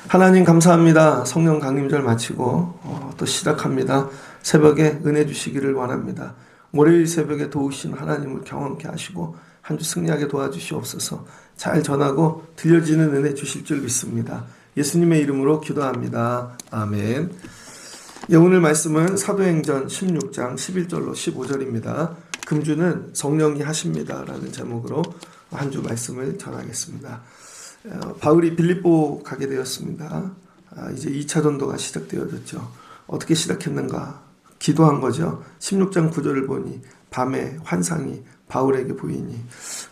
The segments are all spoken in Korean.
하나님 감사합니다. 성령 강림절 마치고 또 시작합니다. 새벽에 은혜 주시기를 원합니다. 월요일 새벽에 도우신 하나님을 경험케 하시고 한 주 승리하게 도와주시옵소서. 잘 전하고 들려지는 은혜 주실 줄 믿습니다. 예수님의 이름으로 기도합니다. 아멘. 오늘 말씀은 사도행전 16장 11절로 15절입니다. 금주는 성령이 하십니다 라는 제목으로 한 주 말씀을 전하겠습니다. 바울이 빌립보 가게 되었습니다. 이제 2차 전도가 시작되어졌죠. 어떻게 시작했는가? 기도한 거죠. 16장 9절을 보니 밤에 환상이 바울에게 보이니.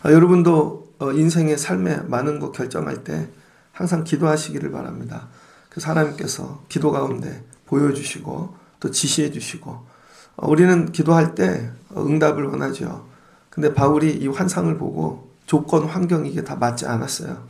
여러분도 인생의 삶에 많은 거 결정할 때 항상 기도하시기를 바랍니다. 그래서 하나님께서 기도 가운데 보여주시고 또 지시해 주시고, 우리는 기도할 때 응답을 원하죠. 근데 바울이 이 환상을 보고 조건, 환경 이게 다 맞지 않았어요.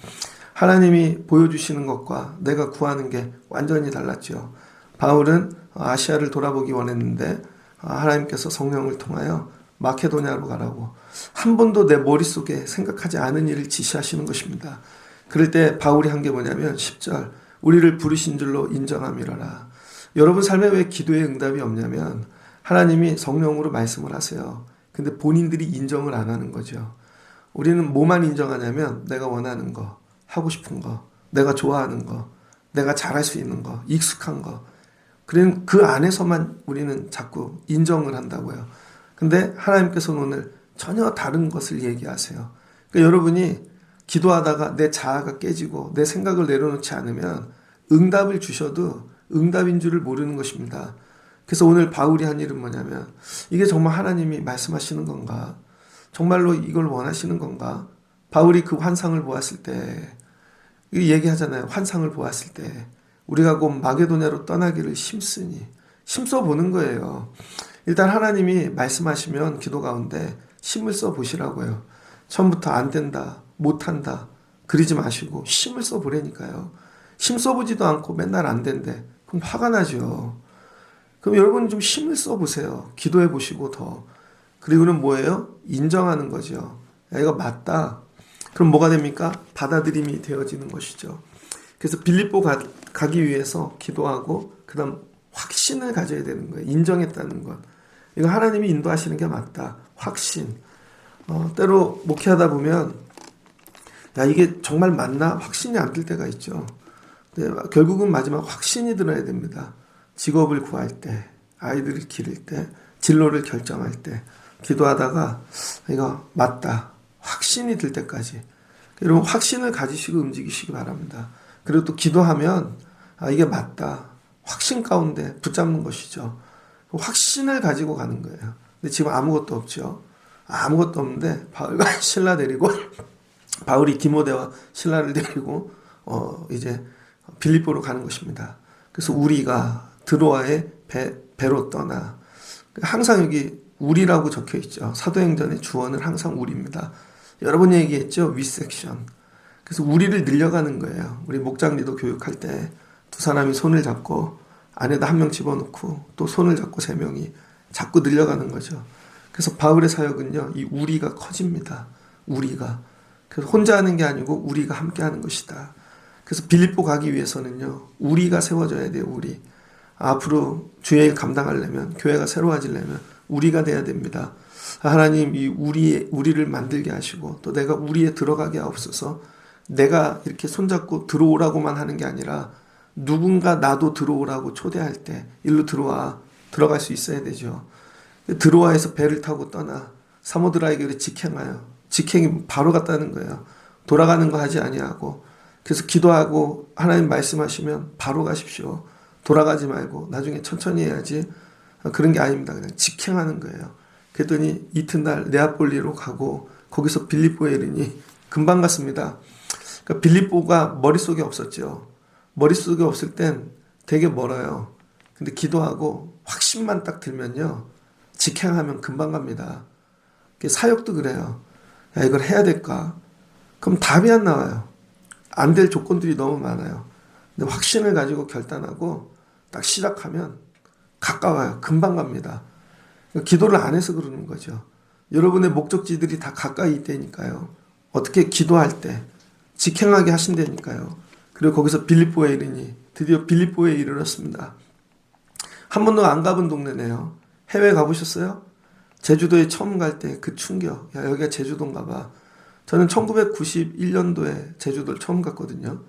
하나님이 보여주시는 것과 내가 구하는 게 완전히 달랐죠. 바울은 아시아를 돌아보기 원했는데 하나님께서 성령을 통하여 마케도냐로 가라고 한 번도 내 머릿속에 생각하지 않은 일을 지시하시는 것입니다. 그럴 때 바울이 한 게 뭐냐면 10절, 우리를 부르신 줄로 인정함이라라. 여러분 삶에 왜 기도의 응답이 없냐면 하나님이 성령으로 말씀을 하세요. 근데 본인들이 인정을 안 하는 거죠. 우리는 뭐만 인정하냐면 내가 원하는 거, 하고 싶은 거, 내가 좋아하는 거, 내가 잘할 수 있는 거, 익숙한 거. 그 안에서만 우리는 자꾸 인정을 한다고요. 근데 하나님께서는 오늘 전혀 다른 것을 얘기하세요. 그러니까 여러분이 기도하다가 내 자아가 깨지고 내 생각을 내려놓지 않으면 응답을 주셔도 응답인 줄을 모르는 것입니다. 그래서 오늘 바울이 한 일은 뭐냐면 이게 정말 하나님이 말씀하시는 건가? 정말로 이걸 원하시는 건가? 바울이 그 환상을 보았을 때 얘기하잖아요. 환상을 보았을 때 우리가 곧 마게도냐로 떠나기를 힘쓰니, 힘써 보는 거예요. 일단 하나님이 말씀하시면 기도 가운데 힘을 써 보시라고요. 처음부터 안 된다, 못한다 그러지 마시고 힘을 써 보라니까요. 힘 써보지도 않고 맨날 안 된대. 그럼 화가 나죠. 그럼 여러분 좀 힘을 써 보세요. 기도해 보시고 더. 그리고는 뭐예요? 인정하는 거죠. 야, 이거 맞다. 그럼 뭐가 됩니까? 받아들임이 되어지는 것이죠. 그래서 빌립보 가기 위해서 기도하고 그 다음 확신을 가져야 되는 거예요. 인정했다는 것. 이거 하나님이 인도하시는 게 맞다. 확신. 때로 목회하다 보면 야 이게 정말 맞나? 확신이 안 들 때가 있죠. 근데 결국은 마지막 확신이 들어야 됩니다. 직업을 구할 때, 아이들을 기를 때, 진로를 결정할 때 기도하다가 이거 맞다. 확신이 들 때까지. 여러분 확신을 가지시고 움직이시기 바랍니다. 그리고 또 기도하면 이게 맞다. 확신 가운데 붙잡는 것이죠. 확신을 가지고 가는 거예요. 근데 지금 아무것도 없죠. 아무것도 없는데 바울과 실라 데리고 바울이 디모데와 실라를 데리고 이제 빌립보로 가는 것입니다. 그래서 우리가 드로아의 배로 떠나. 항상 여기 우리라고 적혀 있죠. 사도행전의 주어는 항상 우리입니다. 여러 번 얘기했죠. 위섹션. 그래서 우리를 늘려가는 거예요. 우리 목장리도 교육할 때 두 사람이 손을 잡고 안에다 한 명 집어넣고 또 손을 잡고 세 명이 자꾸 늘려가는 거죠. 그래서 바울의 사역은요. 이 우리가 커집니다. 우리가. 그래서 혼자 하는 게 아니고 우리가 함께 하는 것이다. 그래서 빌립보 가기 위해서는요. 우리가 세워져야 돼요. 우리. 앞으로 주의 일 감당하려면 교회가 새로워지려면 우리가 돼야 됩니다. 하나님 이 우리를 만들게 하시고 또 내가 우리에 들어가게 하옵소서. 내가 이렇게 손잡고 들어오라고만 하는 게 아니라 누군가 나도 들어오라고 초대할 때 일로 들어갈 수 있어야 되죠. 드로아에서 배를 타고 떠나 사모드라에게 직행하여 직행이 바로 갔다는 거예요. 돌아가는 거 하지 아니하고. 그래서 기도하고 하나님 말씀하시면 바로 가십시오. 돌아가지 말고 나중에 천천히 해야지. 그런 게 아닙니다. 그냥 직행하는 거예요. 그랬더니 이튿날 네아폴리로 가고 거기서 빌립보에 이르니 금방 갔습니다. 그러니까 빌립보가 머릿속에 없었죠. 머릿속에 없을 땐 되게 멀어요. 근데 기도하고 확신만 딱 들면요. 직행하면 금방 갑니다. 사역도 그래요. 야 이걸 해야 될까? 그럼 답이 안 나와요. 안 될 조건들이 너무 많아요. 근데 확신을 가지고 결단하고 딱 시작하면 가까워요. 금방 갑니다. 기도를 안 해서 그러는 거죠. 여러분의 목적지들이 다 가까이 있다니까요. 어떻게 기도할 때 직행하게 하신다니까요. 그리고 거기서 빌립보에 이르니 드디어 빌립보에 이르렀습니다. 한 번도 안 가본 동네네요. 해외 가보셨어요? 제주도에 처음 갈 때 그 충격. 야, 여기가 제주도인가 봐. 저는 1991년도에 제주도를 처음 갔거든요.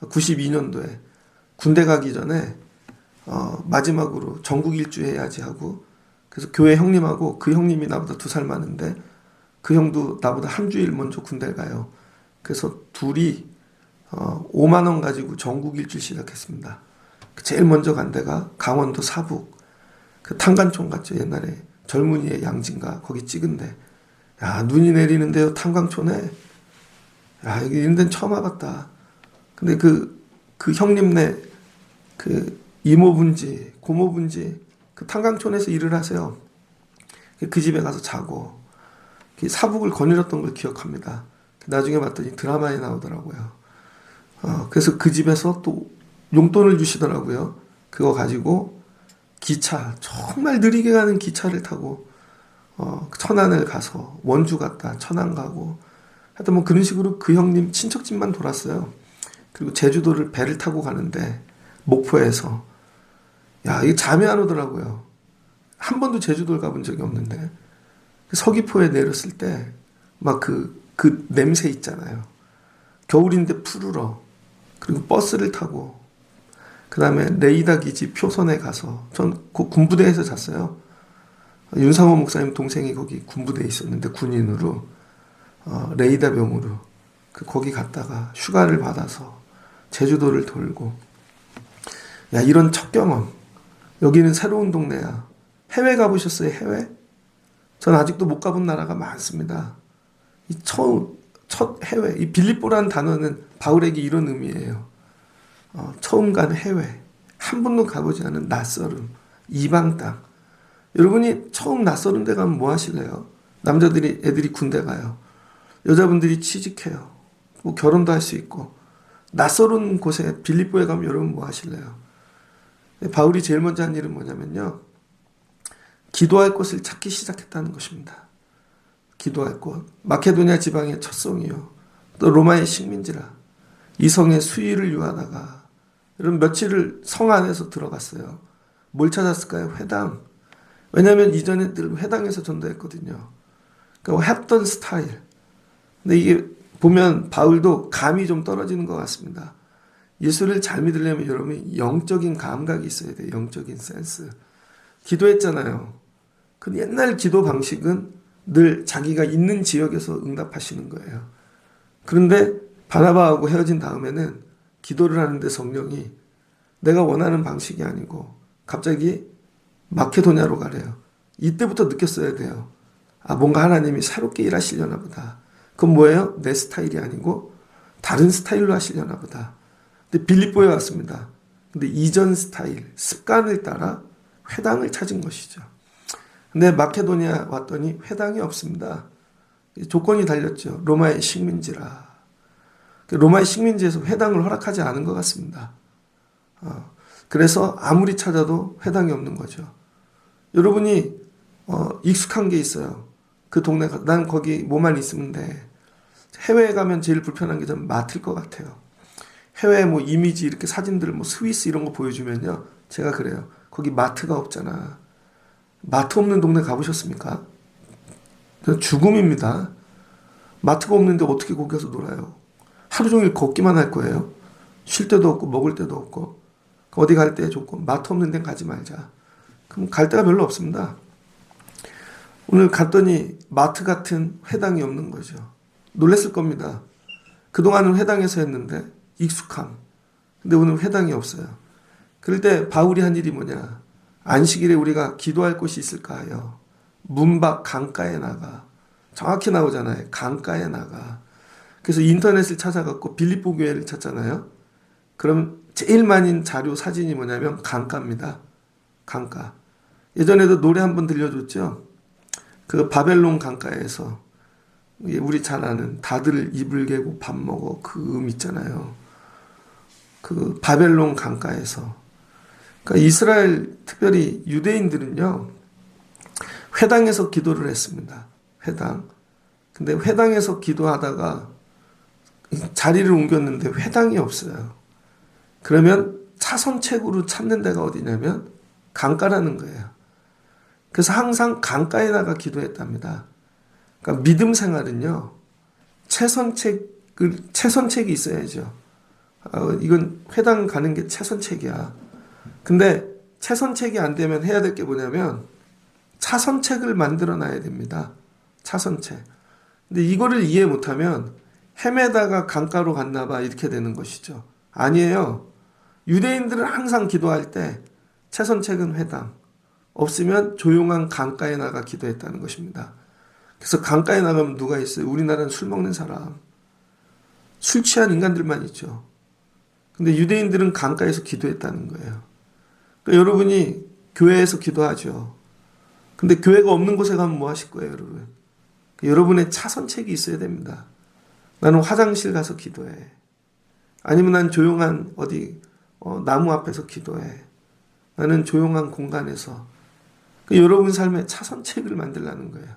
92년도에 군대 가기 전에 마지막으로 전국 일주 해야지 하고, 그래서 교회 형님하고, 그 형님이 나보다 2살 많은데 그 형도 나보다 한 주일 먼저 군대를 가요. 그래서 둘이 5만 원 가지고 전국 일주 시작했습니다. 제일 먼저 간 데가 강원도 사북 그 탄광촌 갔죠. 옛날에 젊은이의 양진가 거기 찍은데, 야, 눈이 내리는데요, 탄광촌에. 야, 여기 이런 데는 처음 와봤다. 근데 그 형님네 그 이모분지 고모분지 그 탄광촌에서 일을 하세요. 그 집에 가서 자고 사북을 거닐었던 걸 기억합니다. 나중에 봤더니 드라마에 나오더라고요. 그래서 그 집에서 또 용돈을 주시더라고요. 그거 가지고 기차, 정말 느리게 가는 기차를 타고 천안을 가서 원주 갔다 천안 가고, 하여튼 뭐 그런 식으로 그 형님 친척집만 돌았어요. 그리고 제주도를 배를 타고 가는데 목포에서, 야, 이게 잠이 안 오더라고요. 한 번도 제주도를 가본 적이 없는데 서귀포에 내렸을 때 막 그 냄새 있잖아요. 겨울인데 푸르러. 그리고 버스를 타고 그 다음에 레이다 기지 표선에 가서, 전 그 군부대에서 잤어요. 윤상호 목사님 동생이 거기 군부대에 있었는데 군인으로 레이다 병으로 거기 갔다가 휴가를 받아서 제주도를 돌고, 야, 이런 첫 경험. 여기는 새로운 동네야. 해외 가보셨어요? 해외? 전 아직도 못 가본 나라가 많습니다. 이 첫 해외, 이 빌립보라는 단어는 바울에게 이런 의미예요. 처음 간 해외, 한 번도 가보지 않은 낯설음, 이방 땅. 여러분이 처음 낯설은 데 가면 뭐 하실래요? 애들이 군대 가요. 여자분들이 취직해요. 뭐 결혼도 할 수 있고. 낯설은 곳에 빌립보에 가면 여러분 뭐 하실래요? 바울이 제일 먼저 한 일은 뭐냐면요, 기도할 곳을 찾기 시작했다는 것입니다. 기도할 곳. 마케도니아 지방의 첫 성이요. 또 로마의 식민지라. 이 성에 수위를 유하다가 여러분 며칠을 성 안에서 들어갔어요. 뭘 찾았을까요? 회당. 왜냐하면 이전에 늘 회당에서 전도했거든요. 그러니까 했던 스타일. 근데 이게 보면 바울도 감이 좀 떨어지는 것 같습니다. 예수를 잘 믿으려면 여러분이 영적인 감각이 있어야 돼요. 영적인 센스. 기도했잖아요. 그 옛날 기도 방식은 늘 자기가 있는 지역에서 응답하시는 거예요. 그런데 바나바하고 헤어진 다음에는 기도를 하는데 성령이 내가 원하는 방식이 아니고 갑자기 마케도냐로 가래요. 이때부터 느꼈어야 돼요. 아, 뭔가 하나님이 새롭게 일하시려나 보다. 그건 뭐예요? 내 스타일이 아니고 다른 스타일로 하시려나 보다. 근데 빌립보에 왔습니다. 근데 이전 스타일, 습관을 따라 회당을 찾은 것이죠. 근데 마케도니아 왔더니 회당이 없습니다. 조건이 달렸죠. 로마의 식민지라. 로마의 식민지에서 회당을 허락하지 않은 것 같습니다. 그래서 아무리 찾아도 회당이 없는 거죠. 여러분이 익숙한 게 있어요. 그 동네, 난 거기 뭐만 있으면 돼. 해외에 가면 제일 불편한 게 좀 마트일 것 같아요. 해외 뭐 이미지 이렇게 사진들 뭐 스위스 이런 거 보여주면요, 제가 그래요. 거기 마트가 없잖아. 마트 없는 동네 가보셨습니까? 죽음입니다. 마트가 없는데 어떻게 거기 가서 놀아요? 하루 종일 걷기만 할 거예요. 쉴 데도 없고 먹을 데도 없고. 어디 갈 때 좋고, 마트 없는 데는 가지 말자. 그럼 갈 데가 별로 없습니다. 오늘 갔더니 마트 같은 회당이 없는 거죠. 놀랬을 겁니다. 그동안은 회당에서 했는데 익숙함. 근데 오늘 회당이 없어요. 그럴 때 바울이 한 일이 뭐냐? 안식일에 우리가 기도할 곳이 있을까 하여 문 밖 강가에 나가. 정확히 나오잖아요. 강가에 나가. 그래서 인터넷을 찾아갖고 빌립보 교회를 찾잖아요. 그럼 제일 많은 자료 사진이 뭐냐면 강가입니다. 강가. 예전에도 노래 한번 들려줬죠. 그 바벨론 강가에서 우리 잘 아는 다들 이불 개고 밥 먹어 그 있잖아요. 그 바벨론 강가에서 그러니까 이스라엘 특별히 유대인들은요. 회당에서 기도를 했습니다. 회당. 근데 회당에서 기도하다가 자리를 옮겼는데 회당이 없어요. 그러면 차선책으로 찾는 데가 어디냐면 강가라는 거예요. 그래서 항상 강가에 나가 기도했답니다. 그러니까 믿음 생활은요. 최선책이 있어야죠. 이건 회당 가는 게 최선책이야. 근데 최선책이 안 되면 해야 될 게 뭐냐면 차선책을 만들어 놔야 됩니다. 차선책. 근데 이거를 이해 못하면 헤매다가 강가로 갔나 봐 이렇게 되는 것이죠. 아니에요. 유대인들은 항상 기도할 때 최선책은 회당. 없으면 조용한 강가에 나가 기도했다는 것입니다. 그래서 강가에 나가면 누가 있어요? 우리나라는 술 먹는 사람. 술 취한 인간들만 있죠. 근데 유대인들은 강가에서 기도했다는 거예요. 그러니까 여러분이 교회에서 기도하죠. 근데 교회가 없는 곳에 가면 뭐 하실 거예요, 여러분? 여러분의 차선책이 있어야 됩니다. 나는 화장실 가서 기도해. 아니면 난 조용한 나무 앞에서 기도해. 나는 조용한 공간에서. 여러분 삶에 차선책을 만들라는 거예요.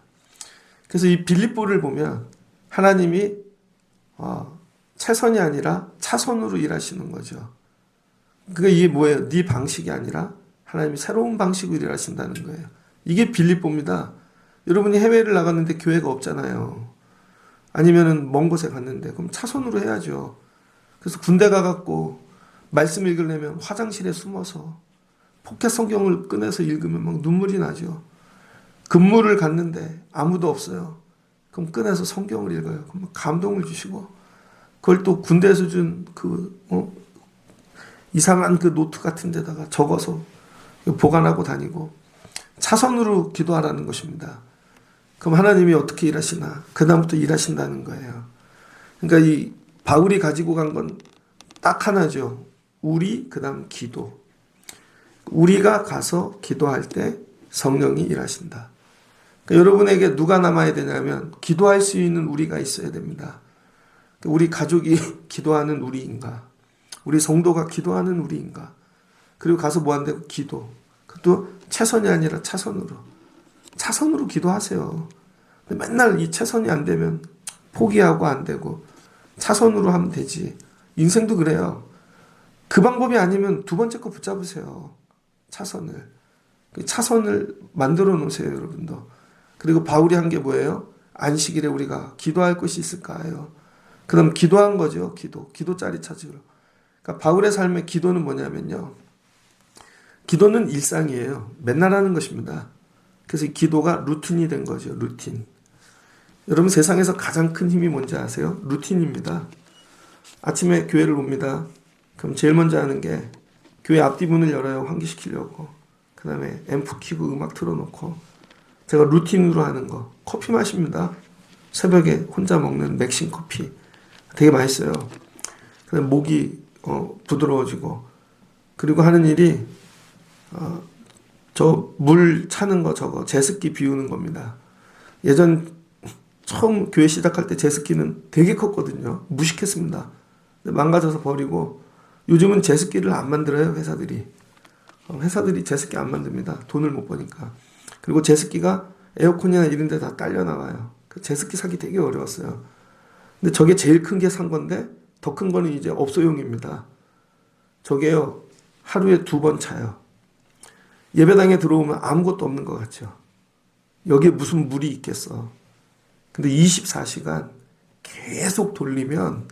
그래서 이 빌립보를 보면 하나님이 최선이 아니라 차선으로 일하시는 거죠. 그러니까 이게 뭐예요? 네 방식이 아니라 하나님이 새로운 방식으로 일하신다는 거예요. 이게 빌립보입니다. 여러분이 해외를 나갔는데 교회가 없잖아요. 아니면은 먼 곳에 갔는데 그럼 차선으로 해야죠. 그래서 군대 가갖고 말씀 읽으려면 화장실에 숨어서 포켓 성경을 꺼내서 읽으면 막 눈물이 나죠. 근무를 갔는데 아무도 없어요. 그럼 꺼내서 성경을 읽어요. 그럼 감동을 주시고 그걸 또 군대에서 준 이상한 그 노트 같은 데다가 적어서 보관하고 다니고 차선으로 기도하라는 것입니다. 그럼 하나님이 어떻게 일하시나? 그다음부터 일하신다는 거예요. 그러니까 이 바울이 가지고 간 건 딱 하나죠. 우리 그다음 기도. 우리가 가서 기도할 때 성령이 일하신다. 그러니까 여러분에게 누가 남아야 되냐면 기도할 수 있는 우리가 있어야 됩니다. 우리 가족이 기도하는 우리인가? 우리 성도가 기도하는 우리인가? 그리고 가서 뭐 한다고? 기도. 그것도 최선이 아니라 차선으로 기도하세요. 근데 맨날 이 최선이 안 되면 포기하고 안 되고 차선으로 하면 되지. 인생도 그래요. 그 방법이 아니면 두 번째 거 붙잡으세요. 차선을 만들어 놓으세요, 여러분도. 그리고 바울이 한 게 뭐예요? 안식일에 우리가 기도할 것이 있을까요? 그럼 기도한 거죠. 기도자리 찾으러. 그러니까 바울의 삶의 기도는 뭐냐면요. 기도는 일상이에요. 맨날 하는 것입니다. 그래서 기도가 루틴이 된 거죠. 루틴. 여러분 세상에서 가장 큰 힘이 뭔지 아세요? 루틴입니다. 아침에 교회를 옵니다. 그럼 제일 먼저 하는 게 교회 앞뒤문을 열어요. 환기시키려고. 그 다음에 앰프 키고 음악 틀어놓고 제가 루틴으로 하는 거 커피 마십니다. 새벽에 혼자 먹는 맥심 커피 되게 맛있어요. 그 다음에 목이 부드러워지고 그리고 하는 일이 저 물 차는 거 저거 제습기 비우는 겁니다. 예전 처음 교회 시작할 때 제습기는 되게 컸거든요. 무식했습니다. 망가져서 버리고 요즘은 제습기를 안 만들어요. 회사들이 제습기 안 만듭니다. 돈을 못 버니까. 그리고 제습기가 에어컨이나 이런 데 다 딸려 나와요. 제습기 사기 되게 어려웠어요. 근데 저게 제일 큰 게 산 건데 더 큰 거는 이제 업소용입니다. 저게요 하루에 2번 차요. 예배당에 들어오면 아무것도 없는 것 같죠. 여기에 무슨 물이 있겠어. 근데 24시간 계속 돌리면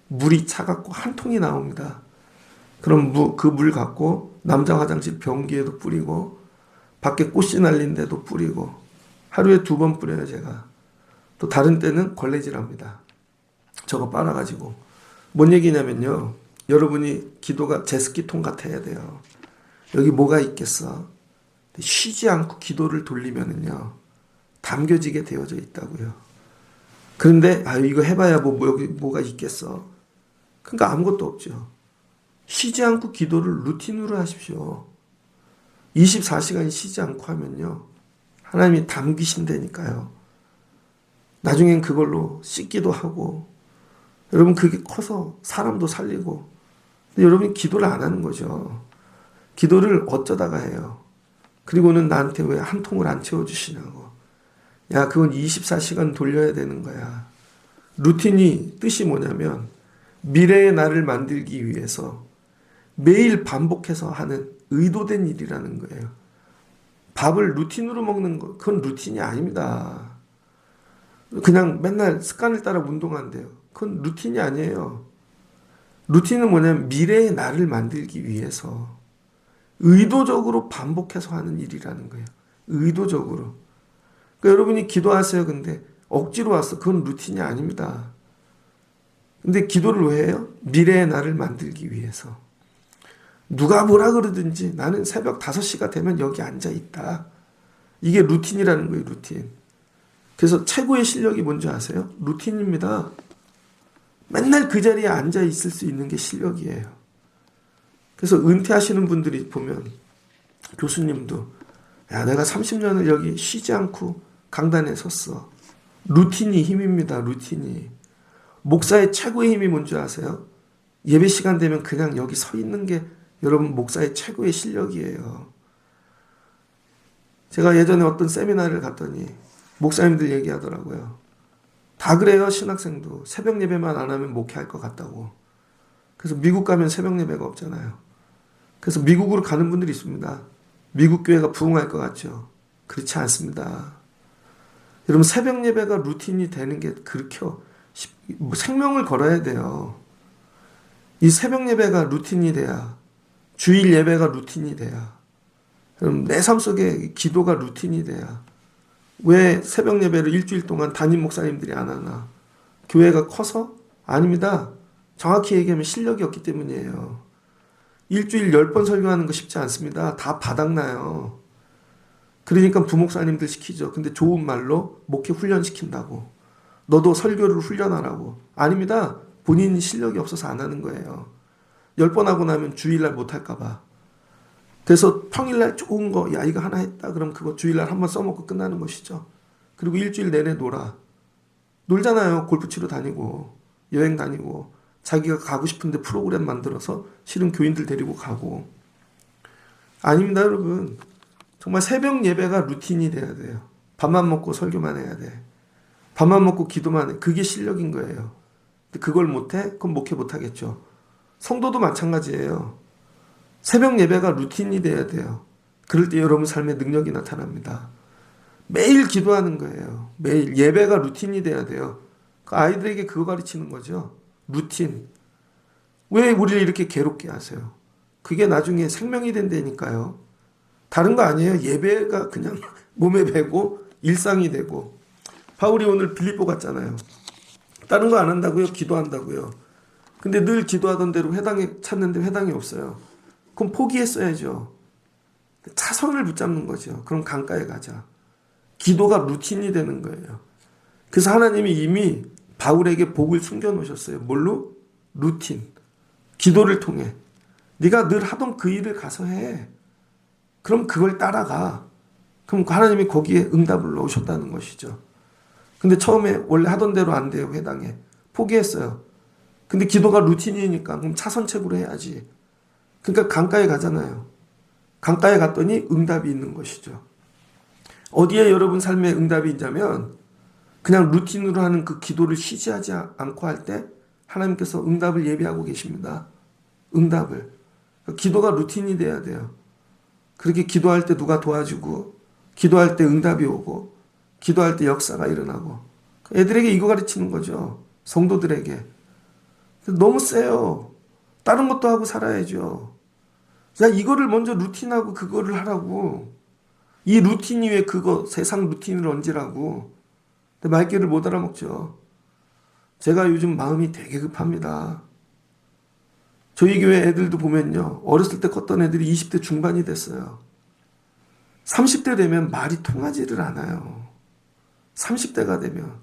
물이 차갖고 한 통이 나옵니다. 그럼 그 물 갖고 남자 화장실 변기에도 뿌리고 밖에 꽃이 날린 데도 뿌리고 하루에 2번 뿌려요 제가. 또 다른 때는 걸레질합니다. 저거 빨아가지고. 뭔 얘기냐면요. 여러분이 기도가 제습기통 같아야 돼요. 여기 뭐가 있겠어. 쉬지 않고 기도를 돌리면은요. 담겨지게 되어져 있다고요. 그런데 이거 해봐야 여기 뭐가 있겠어. 그러니까 아무것도 없죠. 쉬지 않고 기도를 루틴으로 하십시오. 24시간 쉬지 않고 하면요. 하나님이 담기신다니까요. 나중엔 그걸로 씻기도 하고 여러분 그게 커서 사람도 살리고 근데 여러분이 기도를 안 하는 거죠. 기도를 어쩌다가 해요. 그리고는 나한테 왜 한 통을 안 채워주시냐고. 야, 그건 24시간 돌려야 되는 거야. 루틴이 뜻이 뭐냐면 미래의 나를 만들기 위해서 매일 반복해서 하는 의도된 일이라는 거예요. 밥을 루틴으로 먹는 거, 그건 루틴이 아닙니다. 그냥 맨날 습관을 따라 운동한대요. 그건 루틴이 아니에요. 루틴은 뭐냐면 미래의 나를 만들기 위해서 의도적으로 반복해서 하는 일이라는 거예요. 의도적으로. 그러니까 여러분이 기도하세요. 근데 억지로 와서 그건 루틴이 아닙니다. 근데 기도를 왜 해요? 미래의 나를 만들기 위해서. 누가 뭐라 그러든지 나는 새벽 5시가 되면 여기 앉아 있다. 이게 루틴이라는 거예요, 루틴. 그래서 최고의 실력이 뭔지 아세요? 루틴입니다. 맨날 그 자리에 앉아 있을 수 있는 게 실력이에요. 그래서 은퇴하시는 분들이 보면 교수님도 야, 내가 30년을 여기 쉬지 않고 강단에 섰어. 루틴이 힘입니다. 루틴이. 목사의 최고의 힘이 뭔지 아세요? 예배 시간 되면 그냥 여기 서 있는 게 여러분 목사의 최고의 실력이에요. 제가 예전에 어떤 세미나를 갔더니 목사님들 얘기하더라고요. 다 그래요. 신학생도 새벽 예배만 안 하면 목회할 것 같다고. 그래서 미국 가면 새벽 예배가 없잖아요. 그래서 미국으로 가는 분들이 있습니다. 미국 교회가 부흥할 것 같죠. 그렇지 않습니다. 여러분 새벽 예배가 루틴이 되는 게 그렇게 생명을 걸어야 돼요. 이 새벽 예배가 루틴이 돼야, 주일 예배가 루틴이 돼야, 여러분 내 삶 속에 기도가 루틴이 돼야. 왜 새벽 예배를 일주일 동안 담임 목사님들이 안 하나? 교회가 커서? 아닙니다. 정확히 얘기하면 실력이 없기 때문이에요. 일주일 10번 설교하는 거 쉽지 않습니다. 다 바닥나요. 그러니까 부목사님들 시키죠. 근데 좋은 말로 목회 훈련시킨다고. 너도 설교를 훈련하라고. 아닙니다. 본인 실력이 없어서 안 하는 거예요. 10번 하고 나면 주일날 못할까 봐. 그래서 평일날 좋은 거, 야 이거 하나 했다. 그럼 그거 주일날 한번 써먹고 끝나는 것이죠. 그리고 일주일 내내 놀아. 놀잖아요. 골프 치러 다니고 여행 다니고 자기가 가고 싶은데 프로그램 만들어서 실은 교인들 데리고 가고. 아닙니다 여러분. 정말 새벽 예배가 루틴이 돼야 돼요. 밥만 먹고 설교만 해야 돼. 밥만 먹고 기도만 해. 그게 실력인 거예요. 근데 그걸 못해? 그럼 목회 못하겠죠. 성도도 마찬가지예요. 새벽 예배가 루틴이 돼야 돼요. 그럴 때 여러분 삶에 능력이 나타납니다. 매일 기도하는 거예요. 매일 예배가 루틴이 돼야 돼요. 그 아이들에게 그거 가르치는 거죠. 루틴. 왜 우리를 이렇게 괴롭게 하세요? 그게 나중에 생명이 된다니까요. 다른 거 아니에요. 예배가 그냥 몸에 배고 일상이 되고. 바울이 오늘 빌립보 갔잖아요. 다른 거 안 한다고요? 기도한다고요. 근데 늘 기도하던 대로 회당에 찾는데 회당이 없어요. 그럼 포기했어야죠. 차선을 붙잡는 거죠. 그럼 강가에 가자. 기도가 루틴이 되는 거예요. 그래서 하나님이 이미 바울에게 복을 숨겨놓으셨어요. 뭘로? 루틴. 기도를 통해. 네가 늘 하던 그 일을 가서 해. 그럼 그걸 따라가. 그럼 하나님이 거기에 응답을 넣으셨다는 것이죠. 근데 처음에 원래 하던 대로 안 돼요. 회당에. 포기했어요. 근데 기도가 루틴이니까 그럼 차선책으로 해야지. 그러니까 강가에 가잖아요. 강가에 갔더니 응답이 있는 것이죠. 어디에 여러분 삶에 응답이 있냐면 그냥 루틴으로 하는 그 기도를 쉬지 하지 않고 할 때 하나님께서 응답을 예비하고 계십니다. 응답을. 기도가 루틴이 돼야 돼요. 그렇게 기도할 때 누가 도와주고 기도할 때 응답이 오고 기도할 때 역사가 일어나고 애들에게 이거 가르치는 거죠. 성도들에게. 너무 세요. 다른 것도 하고 살아야죠. 야, 이거를 먼저 루틴하고 그거를 하라고. 이 루틴이 왜 그거 세상 루틴을 얹으라고. 근데 말귀를 못 알아먹죠. 제가 요즘 마음이 되게 급합니다. 저희 교회 애들도 보면요. 어렸을 때 컸던 애들이 20대 중반이 됐어요. 30대 되면 말이 통하지를 않아요. 30대가 되면.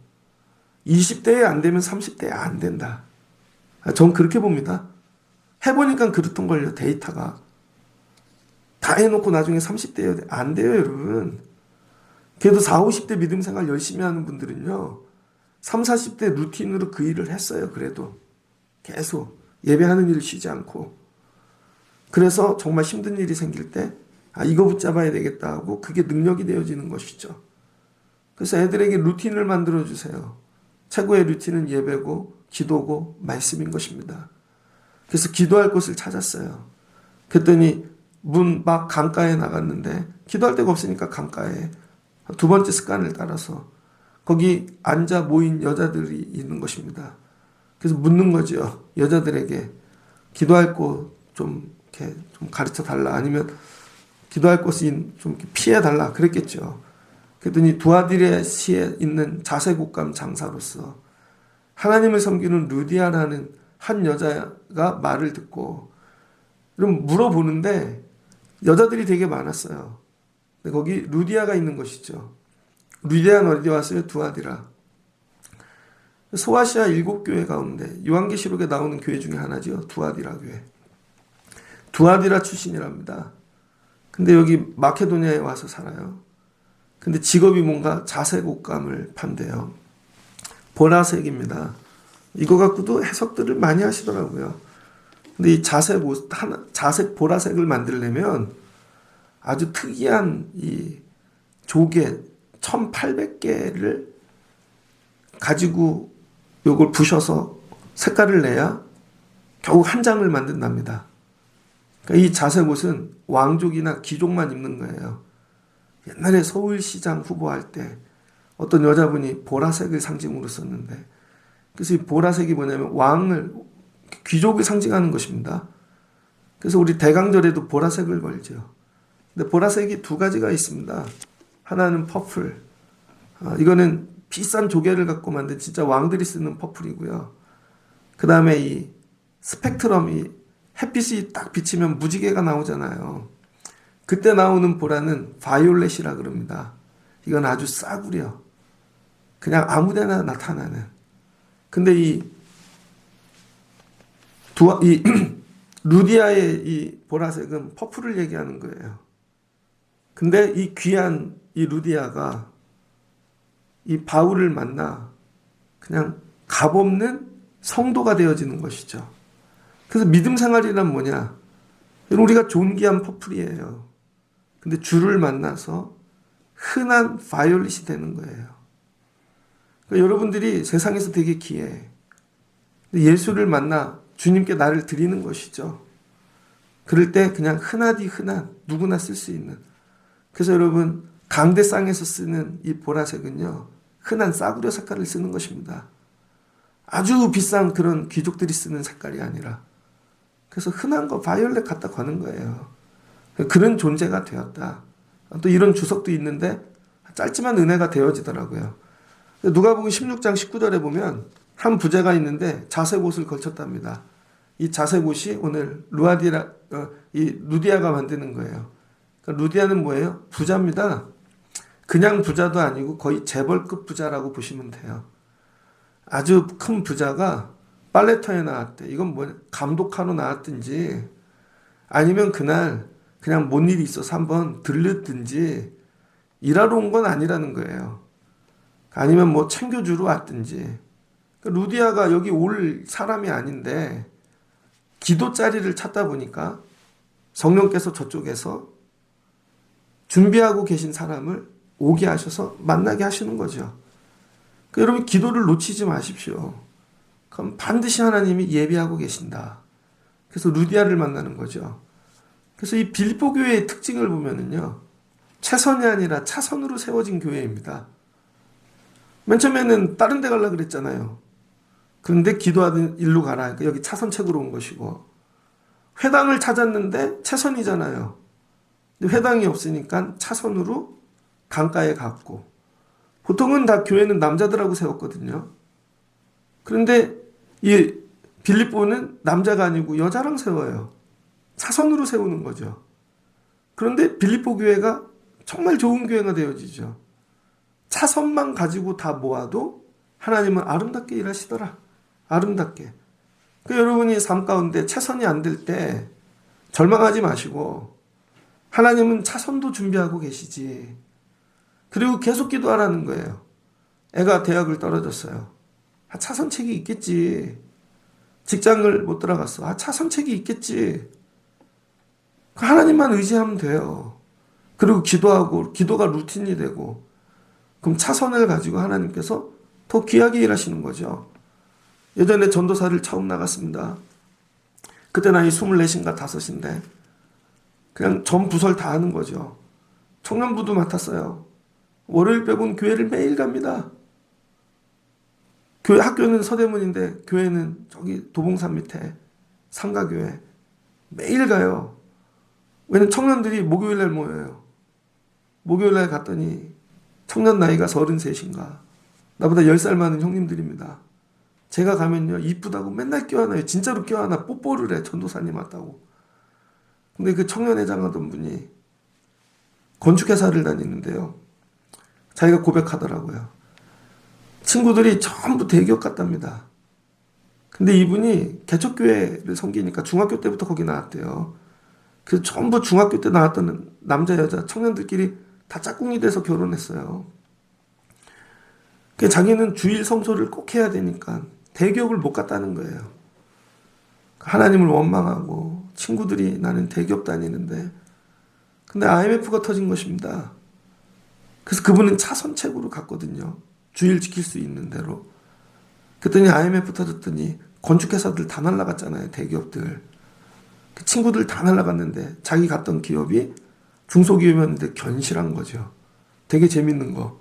20대에 안 되면 30대에 안 된다. 전 그렇게 봅니다. 해보니까 그렇던걸요. 데이터가. 다 해놓고 나중에 30대에 안 돼요 여러분. 그래도 40, 50대 믿음 생활 열심히 하는 분들은요. 30, 40대 루틴으로 그 일을 했어요. 그래도 계속 예배하는 일을 쉬지 않고. 그래서 정말 힘든 일이 생길 때 이거 붙잡아야 되겠다 하고 그게 능력이 되어지는 것이죠. 그래서 애들에게 루틴을 만들어 주세요. 최고의 루틴은 예배고 기도고 말씀인 것입니다. 그래서 기도할 곳을 찾았어요. 그랬더니 문 막 강가에 나갔는데 기도할 데가 없으니까 강가에 두 번째 습관을 따라서 거기 앉아 모인 여자들이 있는 것입니다. 그래서 묻는 거죠. 여자들에게 기도할 곳 좀 이렇게 좀 가르쳐 달라, 아니면 기도할 곳이 좀 피해 달라 그랬겠죠. 그랬더니 두아디레시에 있는 자세곡감 장사로서 하나님을 섬기는 루디아라는 한 여자가 말을 듣고 그럼 물어보는데 여자들이 되게 많았어요. 근데 거기 루디아가 있는 것이죠. 루디아는 어디 왔어요? 두아디라. 소아시아 7교회 가운데 요한계시록에 나오는 교회 중에 하나죠. 두아디라 교회. 두아디라 출신이랍니다. 근데 여기 마케도니아에 와서 살아요. 근데 직업이 뭔가 자색 옷감을 판대요. 보라색입니다. 이거 갖고도 해석들을 많이 하시더라고요. 근데 이 자색 옷, 자색 보라색을 만들려면 아주 특이한 이 조개 1800개를 가지고 요걸 부셔서 색깔을 내야 겨우 한 장을 만든답니다. 그러니까 이 자색 옷은 왕족이나 귀족만 입는 거예요. 옛날에 서울시장 후보할 때 어떤 여자분이 보라색을 상징으로 썼는데, 그래서 이 보라색이 뭐냐면 왕을, 귀족을 상징하는 것입니다. 그래서 우리 대강절에도 보라색을 걸죠. 근데 보라색이 두 가지가 있습니다. 하나는 퍼플. 이거는 비싼 조개를 갖고 만든 진짜 왕들이 쓰는 퍼플이고요. 그 다음에 이 스펙트럼이 햇빛이 딱 비치면 무지개가 나오잖아요. 그때 나오는 보라는 바이올렛이라 그럽니다. 이건 아주 싸구려. 그냥 아무데나 나타나는. 근데 이 루디아의 이 보라색은 퍼플을 얘기하는 거예요. 근데 이 귀한 이 루디아가 이 바울을 만나 그냥 값없는 성도가 되어지는 것이죠. 그래서 믿음 생활이란 뭐냐? 우리가 존귀한 퍼플이에요. 근데 주를 만나서 흔한 바이올렛이 되는 거예요. 그러니까 여러분들이 세상에서 되게 귀해. 예수를 만나 주님께 나를 드리는 것이죠. 그럴 때 그냥 흔하디 흔한 누구나 쓸 수 있는. 그래서 여러분 강대상에서 쓰는 이 보라색은요, 흔한 싸구려 색깔을 쓰는 것입니다. 아주 비싼 그런 귀족들이 쓰는 색깔이 아니라, 그래서 흔한 거 바이올렛 갖다 거는 거예요. 그런 존재가 되었다. 또 이런 주석도 있는데 짧지만 은혜가 되어지더라고요. 누가복음 16장 19절에 보면 한 부제가 있는데 자색 옷을 걸쳤답니다. 이 자색 옷이 오늘 루디아가 만드는 거예요. 그러니까 루디아는 뭐예요? 부자입니다. 그냥 부자도 아니고 거의 재벌급 부자라고 보시면 돼요. 아주 큰 부자가 빨래터에 나왔대. 이건 뭐 감독하러 나왔든지 아니면 그날 그냥 뭔 일이 있어서 한번 들렸든지 일하러 온 건 아니라는 거예요. 아니면 뭐 챙겨주러 왔든지. 그러니까 루디아가 여기 올 사람이 아닌데 기도 자리를 찾다 보니까 성령께서 저쪽에서 준비하고 계신 사람을 오게 하셔서 만나게 하시는 거죠. 그러니까 여러분 기도를 놓치지 마십시오. 그럼 반드시 하나님이 예비하고 계신다. 그래서 루디아를 만나는 거죠. 그래서 이 빌립보 교회의 특징을 보면은요, 최선이 아니라 차선으로 세워진 교회입니다. 맨 처음에는 다른 데 가려고 그랬잖아요. 그런데 기도하던 일로 가라. 그러니까 여기 차선책으로 온 것이고, 회당을 찾았는데 최선이잖아요. 근데 회당이 없으니까 차선으로 강가에 갔고, 보통은 다 교회는 남자들하고 세웠거든요. 그런데 이 빌립보는 남자가 아니고 여자랑 세워요. 차선으로 세우는 거죠. 그런데 빌립보 교회가 정말 좋은 교회가 되어지죠. 차선만 가지고 다 모아도 하나님은 아름답게 일하시더라. 아름답게. 그러니까 여러분이 삶 가운데 차선이 안 될 때 절망하지 마시고 하나님은 차선도 준비하고 계시지. 그리고 계속 기도하라는 거예요. 애가 대학을 떨어졌어요. 차선책이 있겠지. 직장을 못 들어갔어. 차선책이 있겠지. 하나님만 의지하면 돼요. 그리고 기도하고 기도가 루틴이 되고 그럼 차선을 가지고 하나님께서 더 귀하게 일하시는 거죠. 예전에 전도사를 처음 나갔습니다. 그때 나이 24인가 5인데 그냥 전 부설 다 하는 거죠. 청년부도 맡았어요. 월요일 빼고는 교회를 매일 갑니다. 교회 학교는 서대문인데 교회는 저기 도봉산 밑에 상가교회 매일 가요. 왜냐면 청년들이 목요일날 모여요. 목요일날 갔더니 청년 나이가 33인가 나보다 10살 많은 형님들입니다. 제가 가면요 이쁘다고 맨날 껴안아요. 진짜로 껴안아 뽀뽀를 해. 전도사님 왔다고. 근데 그 청년회장 하던 분이 건축회사를 다니는데요. 자기가 고백하더라고요. 친구들이 전부 대기업 갔답니다. 근데 이분이 개척교회를 섬기니까 중학교 때부터 거기 나왔대요. 그래서 전부 중학교 때 나왔던 남자 여자 청년들끼리 다 짝꿍이 돼서 결혼했어요. 자기는 주일 성소를 꼭 해야 되니까 대기업을 못 갔다는 거예요. 하나님을 원망하고 친구들이 나는 대기업 다니는데 근데 IMF가 터진 것입니다. 그래서 그분은 차선책으로 갔거든요. 주일 지킬 수 있는 대로. 그랬더니 IMF 터졌더니 건축회사들 다 날라갔잖아요. 대기업들. 그 친구들 다 날라갔는데 자기 갔던 기업이 중소기업이었는데 견실한 거죠. 되게 재밌는 거.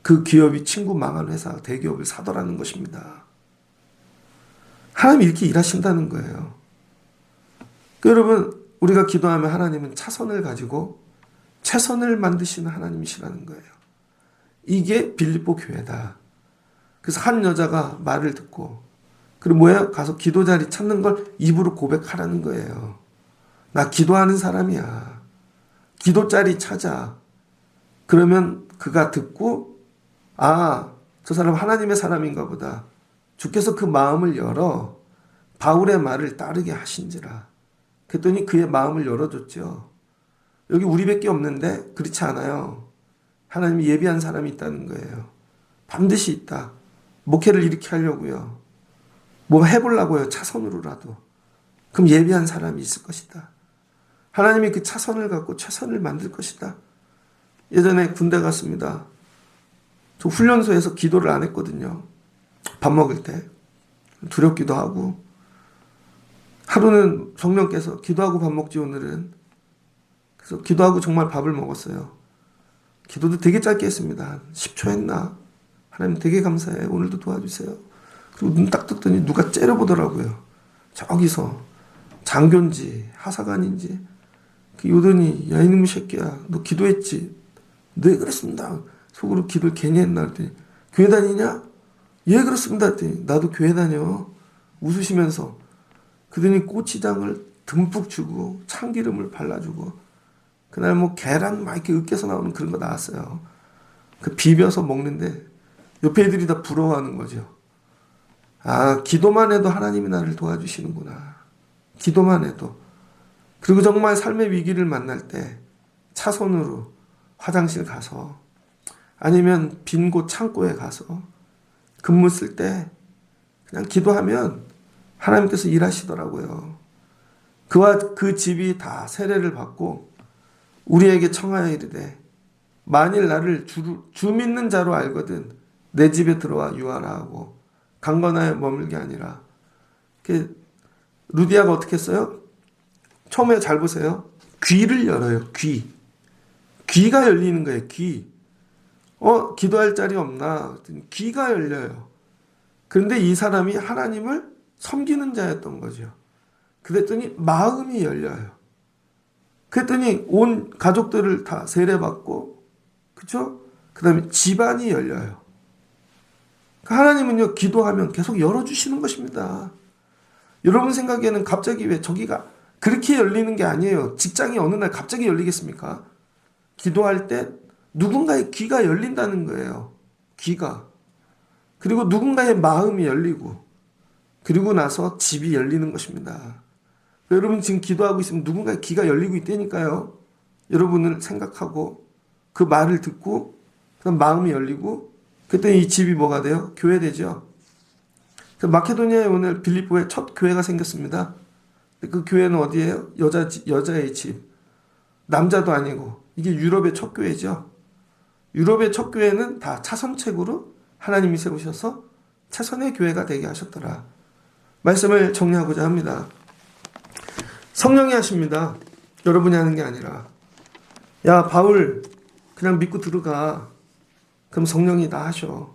그 기업이 친구 망한 회사 대기업을 사더라는 것입니다. 하나님이 이렇게 일하신다는 거예요. 여러분 우리가 기도하면 하나님은 차선을 가지고 최선을 만드시는 하나님이시라는 거예요. 이게 빌립보 교회다. 그래서 한 여자가 말을 듣고 그리고 뭐야? 가서 기도 자리 찾는 걸 입으로 고백하라는 거예요. 나 기도하는 사람이야. 기도 자리 찾아. 그러면 그가 듣고 아, 저 사람 하나님의 사람인가 보다. 주께서 그 마음을 열어 바울의 말을 따르게 하신지라. 그랬더니 그의 마음을 열어줬죠. 여기 우리밖에 없는데 그렇지 않아요. 하나님이 예비한 사람이 있다는 거예요. 반드시 있다. 목회를 이렇게 하려고요. 뭐 해보려고요. 차선으로라도. 그럼 예비한 사람이 있을 것이다. 하나님이 그 차선을 갖고 최선을 만들 것이다. 예전에 군대 갔습니다. 저 훈련소에서 기도를 안 했거든요. 밥 먹을 때. 두렵기도 하고. 하루는 성령께서 기도하고 밥 먹지 오늘은. 그래서 기도하고 정말 밥을 먹었어요. 기도도 되게 짧게 했습니다. 한 10초 했나? 하나님 되게 감사해. 오늘도 도와주세요. 그리고 눈 딱 떴더니 누가 째려보더라고요. 저기서 장교인지 하사관인지 오더니 야 이놈의 새끼야 너 기도했지? 네 그랬습니다. 속으로 기도를 괜히 했나 했더니 교회 다니냐? 예 그렇습니다 했더니 나도 교회 다녀. 웃으시면서 그러더니 고추장을 듬뿍 주고 참기름을 발라주고 그날 뭐 계란 막 이렇게 으깨서 나오는 그런 거 나왔어요. 그 비벼서 먹는데 옆에 애들이 다 부러워하는 거죠. 아 기도만 해도 하나님이 나를 도와주시는구나. 기도만 해도. 그리고 정말 삶의 위기를 만날 때 차선으로 화장실 가서 아니면 빈 곳 창고에 가서 근무 쓸 때 그냥 기도하면 하나님께서 일하시더라고요. 그와 그 집이 다 세례를 받고 우리에게 청하여 이르되 만일 나를 주 믿는 자로 알거든 내 집에 들어와 유하라 하고 강건하여 머물게 아니라. 루디아가 어떻게 했어요? 처음에 잘 보세요. 귀를 열어요. 귀가 열리는 거예요. 귀. 기도할 자리 없나? 귀가 열려요. 그런데 이 사람이 하나님을 섬기는 자였던 거죠. 그랬더니 마음이 열려요. 그랬더니 온 가족들을 다 세례받고, 그렇죠? 그 다음에 집안이 열려요. 하나님은요, 기도하면 계속 열어주시는 것입니다. 여러분 생각에는 갑자기 왜 저기가 그렇게 열리는 게 아니에요. 직장이 어느 날 갑자기 열리겠습니까? 기도할 때 누군가의 귀가 열린다는 거예요. 귀가. 그리고 누군가의 마음이 열리고, 그리고 나서 집이 열리는 것입니다. 여러분 지금 기도하고 있으면 누군가의 귀가 열리고 있다니까요. 여러분을 생각하고 그 말을 듣고 그다음 마음이 열리고 그때 이 집이 뭐가 돼요? 교회 되죠. 마케도니아에 오늘 빌립보에 첫 교회가 생겼습니다. 그 교회는 어디예요? 여자의 집. 남자도 아니고 이게 유럽의 첫 교회죠. 유럽의 첫 교회는 다 차선책으로 하나님이 세우셔서 차선의 교회가 되게 하셨더라. 말씀을 정리하고자 합니다. 성령이 하십니다. 여러분이 하는 게 아니라. 야, 바울 그냥 믿고 들어가. 그럼 성령이 다 하셔.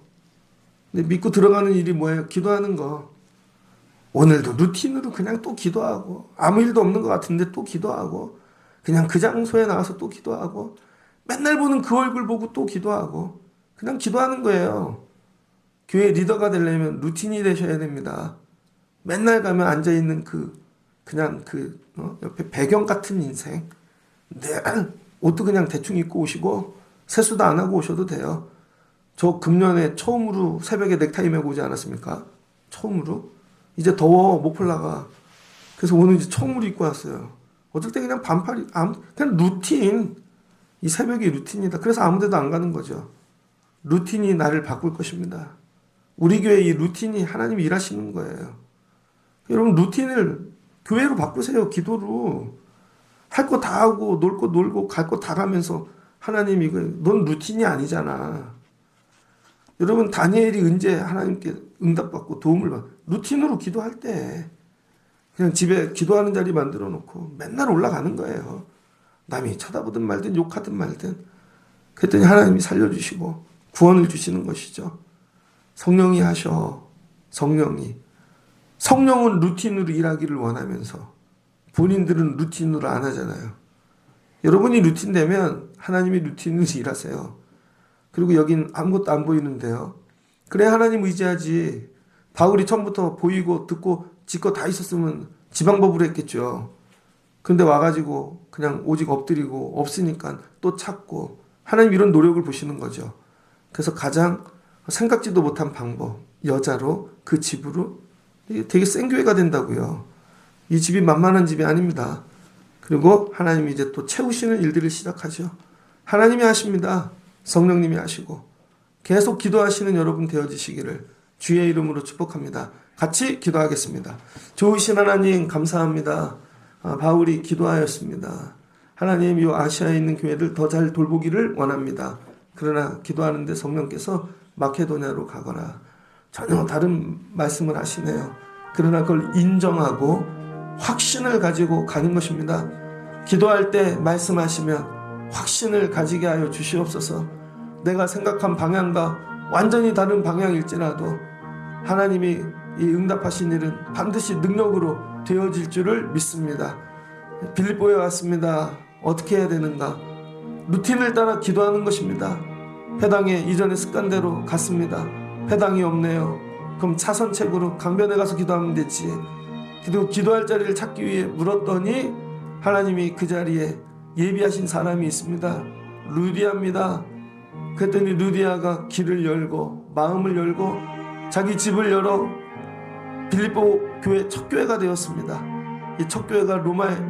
근데 믿고 들어가는 일이 뭐예요? 기도하는 거. 오늘도 루틴으로 그냥 또 기도하고, 아무 일도 없는 것 같은데 또 기도하고, 그냥 그 장소에 나가서 또 기도하고, 맨날 보는 그 얼굴 보고 또 기도하고, 그냥 기도하는 거예요. 교회 리더가 되려면 루틴이 되셔야 됩니다. 맨날 가면 앉아있는 옆에 배경 같은 인생. 늘 옷도 그냥 대충 입고 오시고, 세수도 안 하고 오셔도 돼요. 저 금년에 처음으로 새벽에 넥타이 메고 오지 않았습니까? 처음으로. 이제 더워, 못 올라가. 그래서 오늘 이제 처음으로 입고 왔어요. 어떨 때 그냥 반팔, 그냥 루틴. 이 새벽이 루틴이다. 그래서 아무 데도 안 가는 거죠. 루틴이 나를 바꿀 것입니다. 우리 교회 이 루틴이 하나님이 일하시는 거예요. 여러분, 루틴을 교회로 바꾸세요. 기도로. 할 거 다 하고, 놀 거 놀고, 갈 거 다 가면서 하나님 넌 루틴이 아니잖아. 여러분, 다니엘이 언제 하나님께 응답받고 도움을 받 루틴으로 기도할 때 그냥 집에 기도하는 자리 만들어 놓고 맨날 올라가는 거예요. 남이 쳐다보든 말든 욕하든 말든. 그랬더니 하나님이 살려주시고 구원을 주시는 것이죠. 성령이 하셔. 성령은 루틴으로 일하기를 원하면서 본인들은 루틴으로 안 하잖아요. 여러분이 루틴 되면 하나님이 루틴으로 일하세요. 그리고 여긴 아무것도 안 보이는데요. 그래, 하나님 의지하지. 바울이 처음부터 보이고 듣고 지껏 다 있었으면 지방법으로 했겠죠. 근데 와가지고 그냥 오직 엎드리고 없으니까 또 찾고, 하나님 이런 노력을 보시는 거죠. 그래서 가장 생각지도 못한 방법, 여자로 그 집으로 되게 센 교회가 된다고요. 이 집이 만만한 집이 아닙니다. 그리고 하나님이 이제 또 채우시는 일들을 시작하죠. 하나님이 하십니다. 성령님이 하시고 계속 기도하시는 여러분 되어지시기를 주의 이름으로 축복합니다. 같이 기도하겠습니다. 좋으신 하나님 감사합니다. 바울이 기도하였습니다. 하나님, 이 아시아에 있는 교회를 더 잘 돌보기를 원합니다. 그러나 기도하는데 성령께서 마케도냐로 가거라. 전혀 다른 말씀을 하시네요. 그러나 그걸 인정하고 확신을 가지고 가는 것입니다. 기도할 때 말씀하시면 확신을 가지게 하여 주시옵소서. 내가 생각한 방향과 완전히 다른 방향일지라도 하나님이 이 응답하신 일은 반드시 능력으로 되어질 줄을 믿습니다. 빌립보에 왔습니다. 어떻게 해야 되는가? 루틴을 따라 기도하는 것입니다. 회당에 이전의 습관대로 갔습니다. 회당이 없네요. 그럼 차선책으로 강변에 가서 기도하면 되지. 그리고 기도할 자리를 찾기 위해 물었더니 하나님이 그 자리에 예비하신 사람이 있습니다. 루디아입니다. 그랬더니 루디아가 길을 열고 마음을 열고 자기 집을 열어 빌립보 교회 첫 교회가 되었습니다. 이 첫 교회가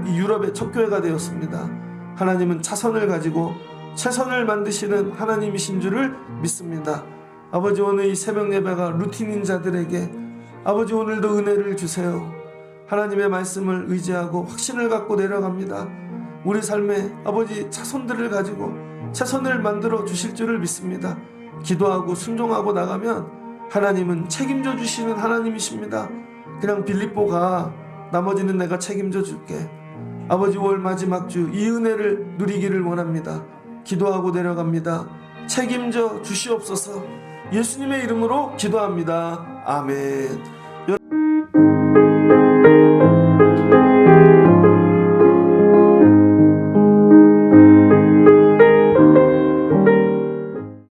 이 유럽의 첫 교회가 되었습니다. 하나님은 차선을 가지고 최선을 만드시는 하나님이신 줄을 믿습니다. 아버지, 오늘 이 새벽 예배가 루틴인 자들에게 아버지 오늘도 은혜를 주세요. 하나님의 말씀을 의지하고 확신을 갖고 내려갑니다. 우리 삶에 아버지 차선들을 가지고 최선을 만들어 주실 줄을 믿습니다. 기도하고 순종하고 나가면 하나님은 책임져 주시는 하나님이십니다. 그냥 빌립보가 나머지는 내가 책임져 줄게. 아버지, 올 마지막 주 이 은혜를 누리기를 원합니다. 기도하고 내려갑니다. 책임져 주시옵소서. 예수님의 이름으로 기도합니다. 아멘.